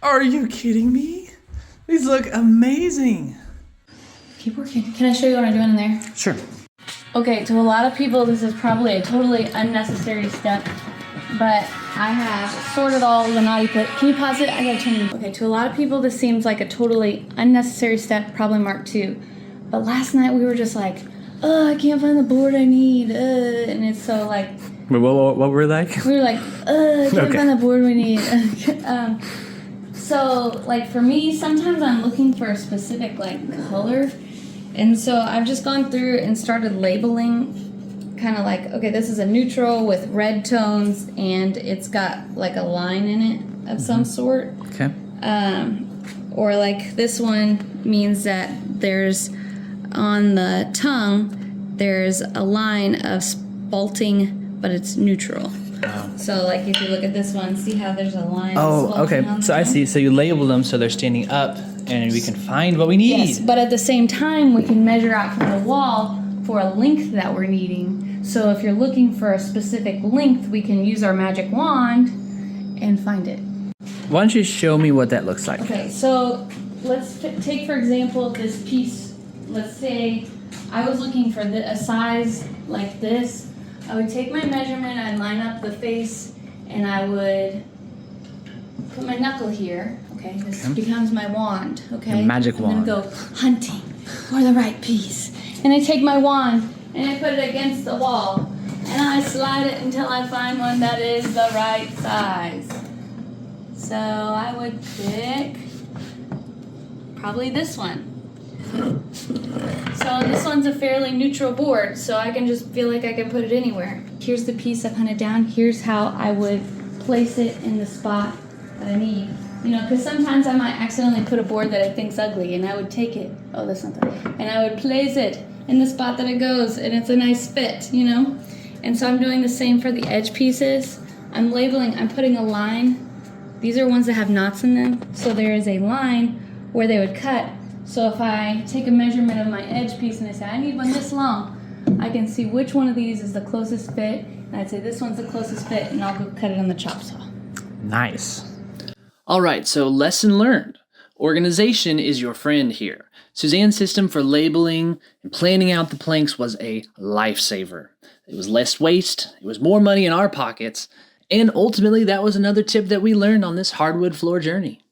Are you kidding me? These look amazing. Keep working. Can I show you what I'm doing in there? Sure. Okay, to a lot of people, this is probably a totally unnecessary step, but I have sorted all the Knotty plate. Can you pause it? I gotta turn it. Okay, to a lot of people, this seems like a totally unnecessary step, probably mark 2. But last night we were just like, oh, I can't find the board I need, and it's so like... Wait, what were we like? We were like, I can't find the board we need. So, like, for me, sometimes I'm looking for a specific, like, color. And so I've just gone through and started labeling kind of like, okay, this is a neutral with red tones, and it's got, like, a line in it of some sort. Okay. Or, like, this one means that there's, on the tongue, there's a line of spalting, but it's neutral. So, like, if you look at this one, see how there's a line? Oh, okay. So I see. So you label them so they're standing up, and we can find what we need. Yes, but at the same time, we can measure out from the wall for a length that we're needing. So if you're looking for a specific length, we can use our magic wand and find it. Why don't you show me what that looks like? Okay, so let's take, for example, this piece. Let's say I was looking for a size like this. I would take my measurement, I'd line up the face, and I would put my knuckle here. Okay, this becomes my wand, okay? Your magic wand. I'm gonna go hunting for the right piece. And I take my wand, and I put it against the wall, and I slide it until I find one that is the right size. So I would pick probably this one. So this one's a fairly neutral board, so I can just feel like I can put it anywhere. Here's the piece I've hunted down. Here's how I would place it in the spot that I need. You know, because sometimes I might accidentally put a board that I think's ugly, and I would take it. Oh, that's not that. And I would place it in the spot that it goes, and it's a nice fit, you know? And so I'm doing the same for the edge pieces. I'm labeling, I'm putting a line. These are ones that have knots in them, so there is a line where they would cut. So if I take a measurement of my edge piece and I say, I need one this long, I can see which one of these is the closest fit, and I'd say this one's the closest fit, and I'll go cut it on the chop saw. Nice. All right, so lesson learned. Organization is your friend here. Suzanne's system for labeling and planning out the planks was a lifesaver. It was less waste, it was more money in our pockets, and ultimately that was another tip that we learned on this hardwood floor journey.